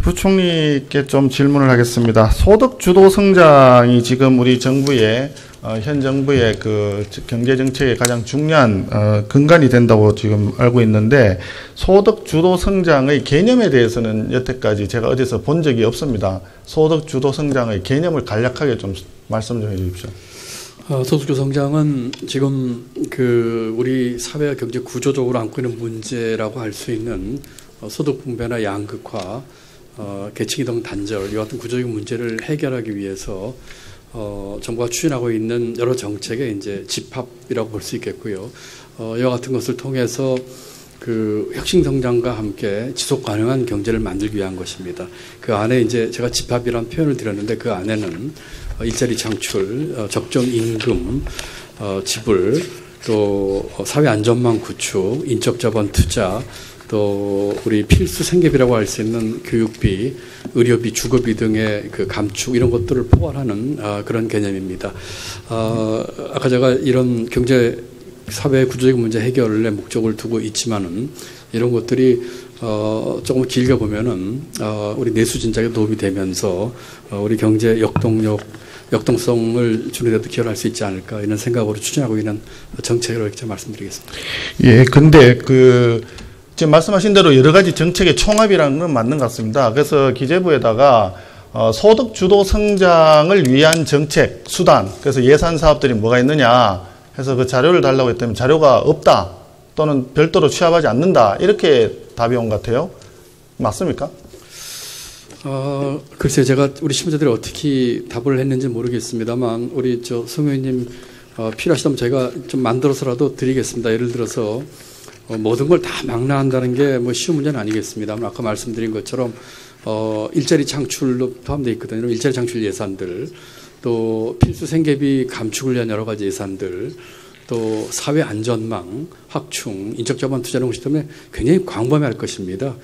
부총리께 좀 질문을 하겠습니다. 소득 주도 성장이 지금 우리 정부의 현 정부의 그 경제 정책의 가장 중요한 근간이 된다고 지금 알고 있는데, 소득 주도 성장의 개념에 대해서는 여태까지 제가 어디서 본 적이 없습니다. 소득 주도 성장의 개념을 간략하게 좀 말씀 좀 해주십시오. 소득 주도 성장은 지금 우리 사회와 경제 구조적으로 안고 있는 문제라고 할 수 있는 소득 분배나 양극화, 계층이동 단절, 이와 같은 구조적인 문제를 해결하기 위해서 정부가 추진하고 있는 여러 정책의 이제 집합이라고 볼 수 있겠고요. 이와 같은 것을 통해서 혁신 성장과 함께 지속 가능한 경제를 만들기 위한 것입니다. 그 안에 이제 제가 집합이라는 표현을 드렸는데, 그 안에는 일자리 창출, 적정 임금 지불, 또 사회 안전망 구축, 인적 자본 투자, 또 우리 필수 생계비라고 할 수 있는 교육비, 의료비, 주거비 등의 감축, 이런 것들을 포괄하는 그런 개념입니다. 아까 제가 이런 경제 사회 구조적인 문제 해결의 목적을 두고 있지만은, 이런 것들이 조금 길게 보면은 우리 내수 진작에 도움이 되면서 우리 경제 역동성을 주는 데도 기여할 수 있지 않을까, 이런 생각으로 추진하고 있는 정책으로 이렇게 말씀드리겠습니다. 예, 근데 지금 말씀하신 대로 여러 가지 정책의 총합이라는 건 맞는 것 같습니다. 그래서 기재부에다가 소득 주도 성장을 위한 정책, 수단, 그래서 예산 사업들이 뭐가 있느냐 해서 그 자료를 달라고 했더니 자료가 없다, 또는 별도로 취합하지 않는다, 이렇게 답이 온 것 같아요. 맞습니까? 글쎄요, 제가 우리 신문자들이 어떻게 답을 했는지 모르겠습니다만, 우리 성 의원님 필요하시다면 저희가 좀 만들어서라도 드리겠습니다. 예를 들어서 모든 걸 다 망라한다는 게 뭐 쉬운 문제는 아니겠습니다만, 아까 말씀드린 것처럼 일자리 창출로 포함되어 있거든요. 일자리 창출 예산들, 또 필수 생계비 감축을 위한 여러 가지 예산들, 또 사회 안전망 확충, 인적 자본 투자 이런 것이 때문에 굉장히 광범위할 것입니다.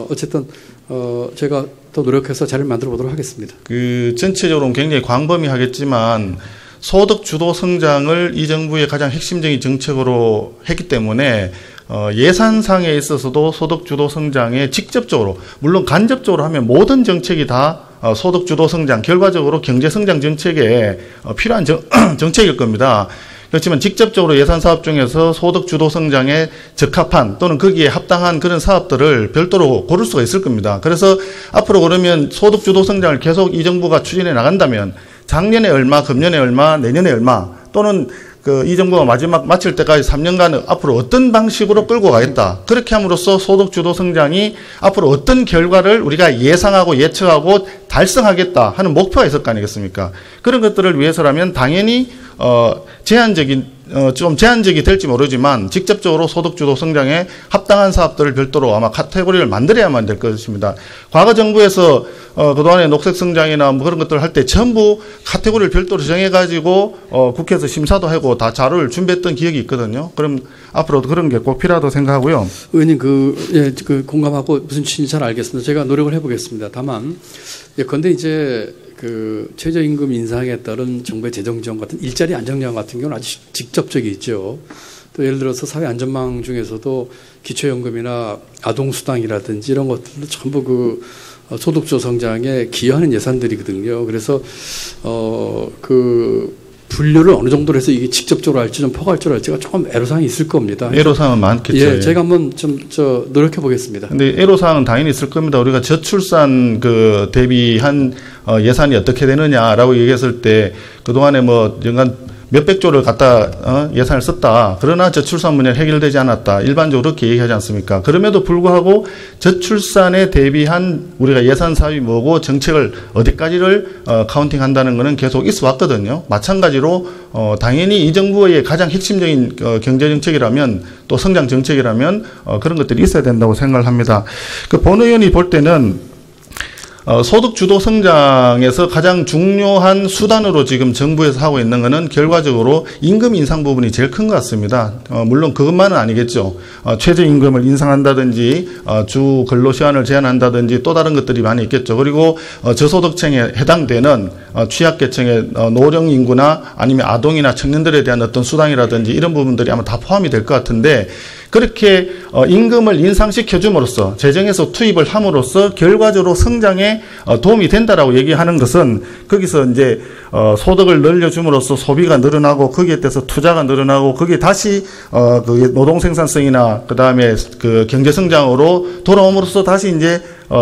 어쨌든 제가 더 노력해서 자료를 만들어 보도록 하겠습니다. 전체적으로는 굉장히 광범위하겠지만 소득 주도 성장을 이 정부의 가장 핵심적인 정책으로 했기 때문에 예산상에 있어서도 소득 주도 성장에 직접적으로, 물론 간접적으로 하면 모든 정책이 다 소득 주도 성장, 결과적으로 경제 성장 정책에 필요한 정책일 겁니다. 그렇지만 직접적으로 예산 사업 중에서 소득 주도 성장에 적합한 또는 거기에 합당한 그런 사업들을 별도로 고를 수가 있을 겁니다. 그래서 앞으로 그러면 소득 주도 성장을 계속 이 정부가 추진해 나간다면 작년에 얼마, 금년에 얼마, 내년에 얼마, 또는 이 정부가 마지막 마칠 때까지 3년간 앞으로 어떤 방식으로 끌고 가겠다. 그렇게 함으로써 소득 주도 성장이 앞으로 어떤 결과를 우리가 예상하고 예측하고 달성하겠다 하는 목표가 있을 거 아니겠습니까? 그런 것들을 위해서라면 당연히 좀 제한적이 될지 모르지만 직접적으로 소득주도 성장에 합당한 사업들을 별도로 아마 카테고리를 만들어야만 될 것입니다. 과거 정부에서 그동안에 녹색성장이나 뭐 그런 것들을 할 때 전부 카테고리를 별도로 정해가지고 국회에서 심사도 하고 다 자료를 준비했던 기억이 있거든요. 그럼 앞으로도 그런 게 꼭 필요하다고 생각하고요. 의원님 공감하고 무슨 취지인지 잘 알겠습니다. 제가 노력을 해보겠습니다. 다만 예컨대 이제 최저임금 인상에 따른 정부의 재정 지원 같은 일자리 안정령 같은 경우는 아주 직접적이죠. 또 예를 들어서 사회 안전망 중에서도 기초연금이나 아동수당이라든지 이런 것들도 전부 소득주도 성장에 기여하는 예산들이거든요. 그래서 분류를 어느 정도로 해서 이게 직접적으로 할지 좀 포괄적으로 할지가 조금 애로사항이 있을 겁니다. 애로사항은 많겠죠. 예, 제가 한번 좀 노력해 보겠습니다. 근데 애로사항은 당연히 있을 겁니다. 우리가 저출산 대비한 예산이 어떻게 되느냐라고 얘기했을 때 그동안에 뭐 연간 몇백 조를 갖다 예산을 썼다. 그러나 저출산 문제는 해결되지 않았다. 일반적으로 그렇게 얘기하지 않습니까? 그럼에도 불구하고 저출산에 대비한 우리가 예산 사업이 뭐고 정책을 어디까지를 카운팅한다는 것은 계속 있어 왔거든요. 마찬가지로 당연히 이 정부의 가장 핵심적인 경제 정책이라면 또 성장 정책이라면 그런 것들이 있어야 된다고 생각을 합니다. 본 의원이 볼 때는 소득 주도 성장에서 가장 중요한 수단으로 지금 정부에서 하고 있는 것은 결과적으로 임금 인상 부분이 제일 큰 것 같습니다. 물론 그것만은 아니겠죠. 최저임금을 인상한다든지 주 근로시간을 제한한다든지 또 다른 것들이 많이 있겠죠. 그리고 저소득층에 해당되는 취약계층의 노령 인구나 아니면 아동이나 청년들에 대한 어떤 수당이라든지 이런 부분들이 아마 다 포함이 될 것 같은데, 그렇게 임금을 인상시켜 줌으로써 재정에서 투입을 함으로써 결과적으로 성장에 도움이 된다라고 얘기하는 것은 거기서 이제 소득을 늘려줌으로써 소비가 늘어나고 거기에 따라서 투자가 늘어나고 거기에 다시 그 노동 생산성이나 그다음에 그 경제 성장으로 돌아옴으로써 다시 이제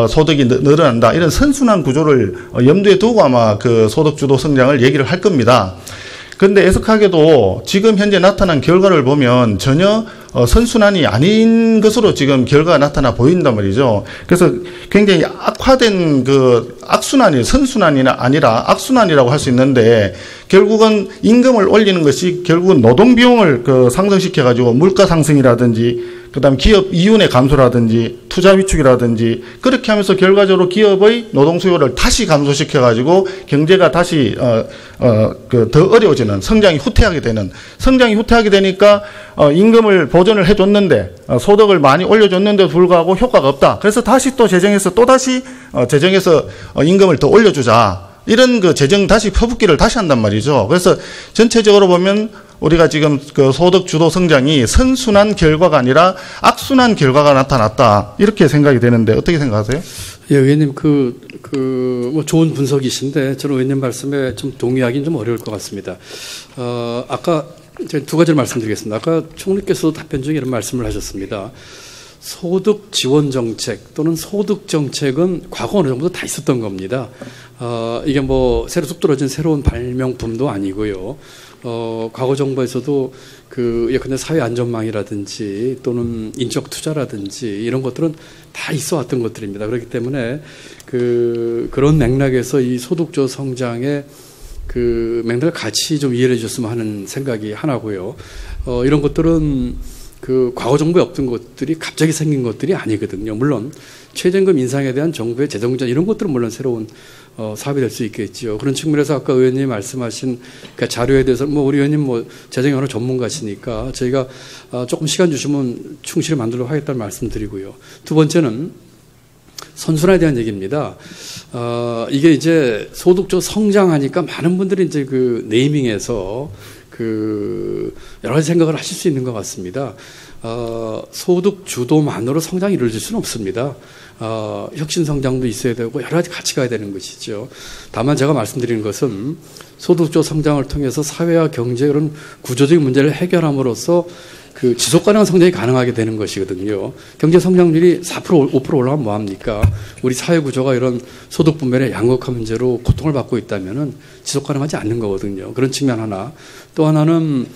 소득이 늘어난다. 이런 선순환 구조를 염두에 두고 아마 그 소득 주도 성장을 얘기를 할 겁니다. 그런데 애석하게도 지금 현재 나타난 결과를 보면 전혀 선순환이 아닌 것으로 지금 결과가 나타나 보인단 말이죠. 그래서 굉장히 악화된 그 악순환이 선순환이 아니라 악순환이라고 할 수 있는데 결국은 임금을 올리는 것이 결국은 노동 비용을 그 상승시켜 가지고 물가 상승이라든지 그다음 기업 이윤의 감소라든지 투자 위축이라든지 그렇게 하면서 결과적으로 기업의 노동 수요를 다시 감소시켜 가지고 경제가 다시 더 어려워지는 성장이 후퇴하게 되니까 임금을 보전을 해줬는데 소득을 많이 올려줬는데도 불구하고 효과가 없다. 그래서 다시 또 재정에서 임금을 더 올려주자. 이런 그 재정 다시 퍼붓기를 다시 한단 말이죠. 그래서 전체적으로 보면 우리가 지금 그 소득 주도 성장이 선순환 결과가 아니라 악순환 결과가 나타났다. 이렇게 생각이 되는데 어떻게 생각하세요? 예, 의원님 뭐 좋은 분석이신데 저는 의원님 말씀에 좀 동의하기는 좀 어려울 것 같습니다. 아까 제가 두 가지를 말씀드리겠습니다. 아까 총리께서도 답변 중에 이런 말씀을 하셨습니다. 소득 지원 정책 또는 소득 정책은 과거 어느 정도 다 있었던 겁니다. 이게 뭐 새로 쑥 들어진 새로운 발명품도 아니고요. 과거 정부에서도 그 예컨대 사회 안전망이라든지 또는 인적 투자라든지 이런 것들은 다 있어 왔던 것들입니다. 그렇기 때문에 그런 맥락에서 이 소득주 성장의 그 맥락을 같이 좀 이해해 주셨으면 하는 생각이 하나고요. 이런 것들은 그 과거 정부에 없던 것들이 갑자기 생긴 것들이 아니거든요. 물론 최저임금 인상에 대한 정부의 재정전 이런 것들은 물론 새로운 사업이 될 수 있겠죠. 그런 측면에서 아까 의원님이 말씀하신 그 자료에 대해서 뭐 우리 의원님 뭐 재정연어 전문가시니까 저희가 조금 시간 주시면 충실히 만들도록 하겠다는 말씀드리고요. 두 번째는 선순환에 대한 얘기입니다. 이게 이제 소득주 성장하니까 많은 분들이 이제 그 네이밍에서 여러 가지 생각을 하실 수 있는 것 같습니다. 소득 주도만으로 성장이 이루어질 수는 없습니다. 혁신 성장도 있어야 되고 여러 가지 같이 가야 되는 것이죠. 다만 제가 말씀드리는 것은 소득주 성장을 통해서 사회와 경제 그런 구조적인 문제를 해결함으로써 그 지속 가능한 성장이 가능하게 되는 것이거든요. 경제 성장률이 4% 5% 올라가면 뭐 합니까? 우리 사회 구조가 이런 소득 분배의 양극화 문제로 고통을 받고 있다면은 지속 가능하지 않는 거거든요. 그런 측면 하나. 또 하나는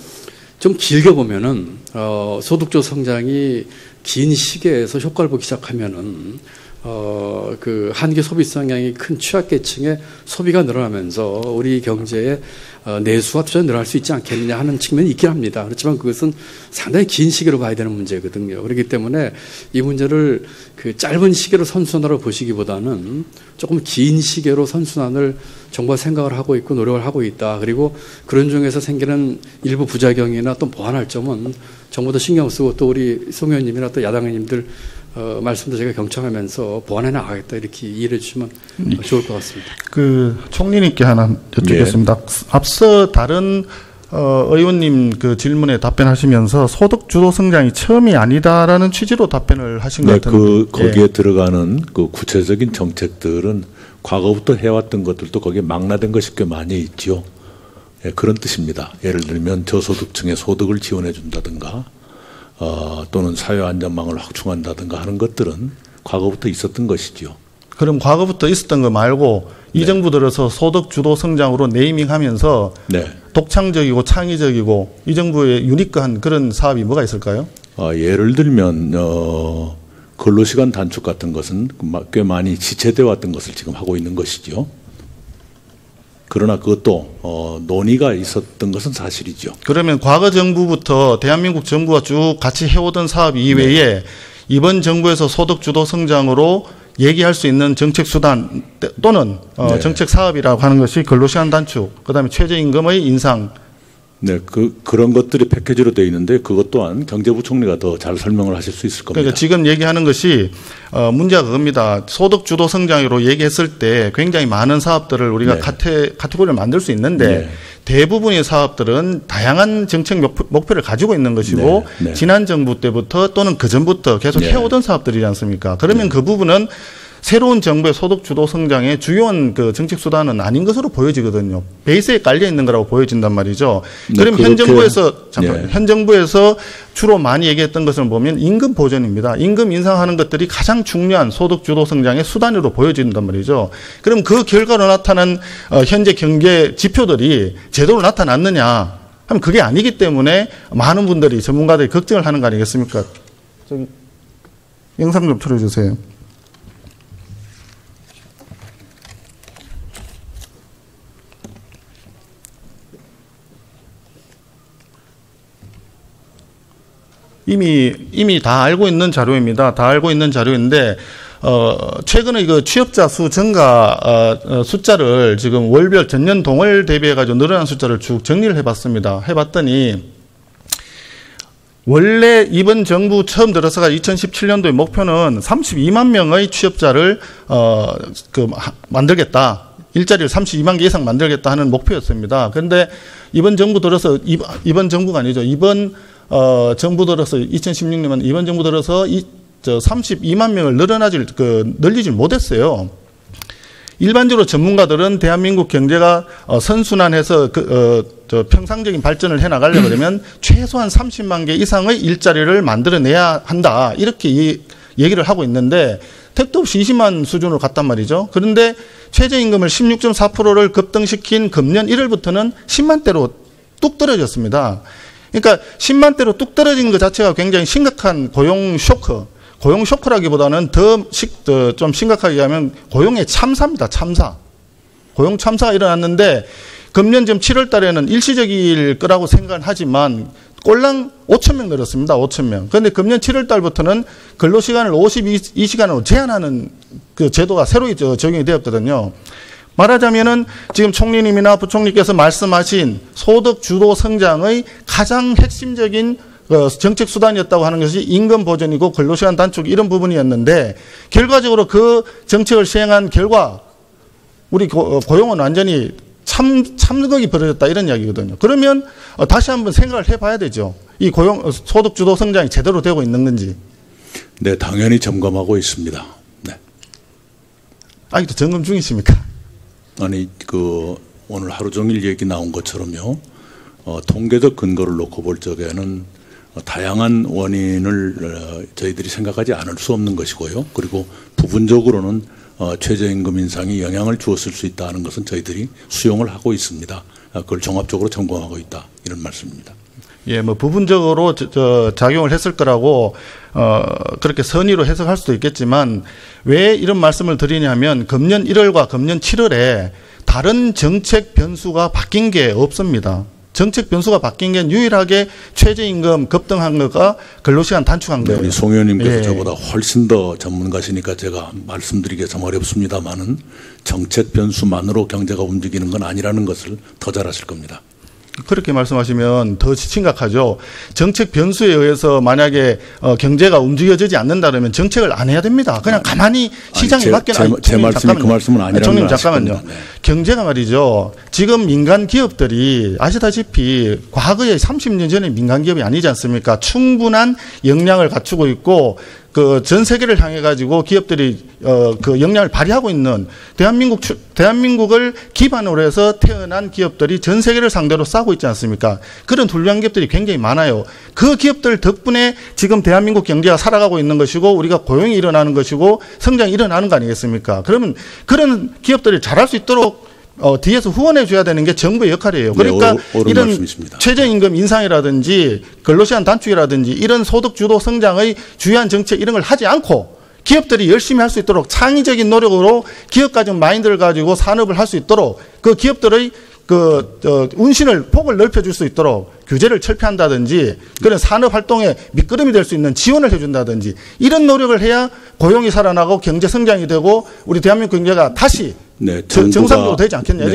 좀 길게 보면은 소득주 성장이 긴 시기에서 효과를 보기 시작하면은 그 한계 소비 성향이 큰 취약계층의 소비가 늘어나면서 우리 경제의 내수와 투자가 늘어날 수 있지 않겠느냐 하는 측면이 있긴 합니다. 그렇지만 그것은 상당히 긴 시기로 봐야 되는 문제거든요. 그렇기 때문에 이 문제를 그 짧은 시기로 선순환으로 보시기보다는 조금 긴 시기로 선순환을 정부가 생각을 하고 있고 노력을 하고 있다. 그리고 그런 중에서 생기는 일부 부작용이나 또 보완할 점은 정부도 신경 쓰고 또 우리 송 의원님이나 또 야당 의원님들 말씀도 제가 경청하면서 보완해 나가겠다 이렇게 이해해 주시면 좋을 것 같습니다. 그 총리님께 하나 여쭙겠습니다. 네. 앞서 다른 의원님 그 질문에 답변하시면서 소득 주도 성장이 처음이 아니다라는 취지로 답변을 하신 것 같은데 거기에 들어가는 그 구체적인 정책들은 과거부터 해왔던 것들도 거기에 망라된 것이 꽤 많이 있죠. 예, 그런 뜻입니다. 예를 들면 저소득층의 소득을 지원해 준다든가 또는 사회 안전망을 확충한다든가 하는 것들은 과거부터 있었던 것이죠. 그럼 과거부터 있었던 거 말고 이 정부 들어서 소득 주도 성장으로 네이밍하면서 독창적이고 창의적이고 이 정부의 유니크한 그런 사업이 뭐가 있을까요? 예를 들면 근로시간 단축 같은 것은 꽤 많이 지체되어 왔던 것을 지금 하고 있는 것이죠. 그러나 그것도 논의가 있었던 것은 사실이죠. 그러면 과거 정부부터 대한민국 정부가 쭉 같이 해오던 사업 이외에 이번 정부에서 소득 주도 성장으로 얘기할 수 있는 정책 수단 또는 정책 사업이라고 하는 것이 근로시간 단축, 그다음에 최저임금의 인상 네, 그런 것들이 패키지로 되어 있는데 그것 또한 경제부총리가 더 잘 설명을 하실 수 있을 겁니다. 그러니까 지금 얘기하는 것이 문제가 그겁니다. 소득 주도 성장으로 얘기했을 때 굉장히 많은 사업들을 우리가 네. 카테고리를 만들 수 있는데 네. 대부분의 사업들은 다양한 정책 목표를 가지고 있는 것이고 네. 네. 지난 정부 때부터 또는 그 전부터 계속 네. 해오던 사업들이지 않습니까? 그러면 그 부분은 새로운 정부의 소득 주도 성장의 주요한 그 정책 수단은 아닌 것으로 보여지거든요. 베이스에 깔려 있는 거라고 보여진단 말이죠. 네, 그럼 현 정부에서 네. 현 정부에서 주로 많이 얘기했던 것을 보면 임금 보전입니다. 임금 인상하는 것들이 가장 중요한 소득 주도 성장의 수단으로 보여진단 말이죠. 그럼 그 결과로 나타난 현재 경제 지표들이 제대로 나타났느냐 하면 그게 아니기 때문에 많은 분들이 전문가들이 걱정을 하는 거 아니겠습니까? 저기 영상 좀 틀어주세요. 이미 다 알고 있는 자료입니다. 다 알고 있는 자료인데, 최근에 그 취업자 수 증가, 숫자를 지금 월별 전년 동월 대비해가지고 늘어난 숫자를 쭉 정리를 해봤습니다. 해봤더니, 원래 이번 정부 처음 들어서가 2017년도의 목표는 32만 명의 취업자를, 만들겠다. 일자리를 32만 개 이상 만들겠다 하는 목표였습니다. 그런데 이번 정부 들어서, 이번 정부가 아니죠. 정부 들어서 2016년만 이번 정부 들어서 32만 명을 늘리질 못했어요. 일반적으로 전문가들은 대한민국 경제가 선순환해서 평상적인 발전을 해나가려고 그러면 최소한 30만 개 이상의 일자리를 만들어내야 한다. 이렇게 얘기를 하고 있는데 택도 없이 20만 수준으로 갔단 말이죠. 그런데 최저임금을 16.4%를 급등시킨 금년 1월부터는 10만 대로 뚝 떨어졌습니다. 그러니까 10만 대로 뚝 떨어진 것 자체가 굉장히 심각한 고용 쇼크. 고용 쇼크라기보다는 좀 심각하게 하면 고용의 참사입니다. 참사. 고용 참사가 일어났는데 금년 지금 7월 달에는 일시적일 거라고 생각은 하지만 꼴랑 5천 명 늘었습니다. 5천 명. 그런데 금년 7월 달부터는 근로시간을 52시간으로 제한하는 그 제도가 새로 적용이 되었거든요. 말하자면은 지금 총리님이나 부총리께서 말씀하신 소득 주도 성장의 가장 핵심적인 정책 수단이었다고 하는 것이 임금 보전이고 근로시간 단축 이런 부분이었는데 결과적으로 그 정책을 시행한 결과 우리 고용은 완전히 참극이 벌어졌다 이런 이야기거든요. 그러면 다시 한번 생각을 해봐야 되죠. 이 소득 주도 성장이 제대로 되고 있는 건지. 네, 당연히 점검하고 있습니다. 네. 아직도 점검 중이십니까? 아니 오늘 하루 종일 얘기 나온 것처럼요. 통계적 근거를 놓고 볼 적에는 다양한 원인을 저희들이 생각하지 않을 수 없는 것이고요. 그리고 부분적으로는 최저임금 인상이 영향을 주었을 수 있다는 것은 저희들이 수용을 하고 있습니다. 그걸 종합적으로 점검하고 있다 이런 말씀입니다. 예, 뭐 부분적으로 작용을 했을 거라고 그렇게 선의로 해석할 수도 있겠지만 왜 이런 말씀을 드리냐면 금년 1월과 금년 7월에 다른 정책 변수가 바뀐 게 없습니다. 정책 변수가 바뀐 게 유일하게 최저임금 급등한 거가 근로시간 단축한 거예요. 우리 송 의원님께서 예. 저보다 훨씬 더 전문가시니까 제가 말씀드리기 좀 어렵습니다만은 정책 변수만으로 경제가 움직이는 건 아니라는 것을 더 잘 아실 겁니다. 그렇게 말씀하시면 더 심각하죠. 정책 변수에 의해서 만약에 경제가 움직여지지 않는다 그러면 정책을 안 해야 됩니다. 그냥 가만히 시장에 맡겨놔. 제 말씀이 그 말씀은 아니라는 총님 걸 잠깐만요. 아실 겁니다. 네. 경제가 말이죠. 지금 민간 기업들이 아시다시피 과거에 30년 전에 민간 기업이 아니지 않습니까? 충분한 역량을 갖추고 있고 전 세계를 향해 가지고 기업들이 그 역량을 발휘하고 있는 대한민국을 기반으로 해서 태어난 기업들이 전 세계를 상대로 싸우고 있지 않습니까? 그런 훌륭한 기업들이 굉장히 많아요. 그 기업들 덕분에 지금 대한민국 경제가 살아가고 있는 것이고 우리가 고용이 일어나는 것이고 성장이 일어나는 거 아니겠습니까? 그러면 그런 기업들이 잘할 수 있도록 뒤에서 후원해 줘야 되는 게 정부의 역할이에요. 그러니까 네, 이런 말씀이십니다. 최저임금 인상이라든지 근로시간 단축이라든지 이런 소득 주도 성장의 주요한 정책 이런 걸 하지 않고 기업들이 열심히 할 수 있도록 창의적인 노력으로 기업 가진 마인드를 가지고 산업을 할 수 있도록 그 기업들의 운신을 폭을 넓혀줄 수 있도록 규제를 철폐한다든지 그런 산업 활동에 밑거름이 될 수 있는 지원을 해준다든지 이런 노력을 해야 고용이 살아나고 경제 성장이 되고 우리 대한민국 경제가 다시 네, 정상적으로 되지 않겠냐.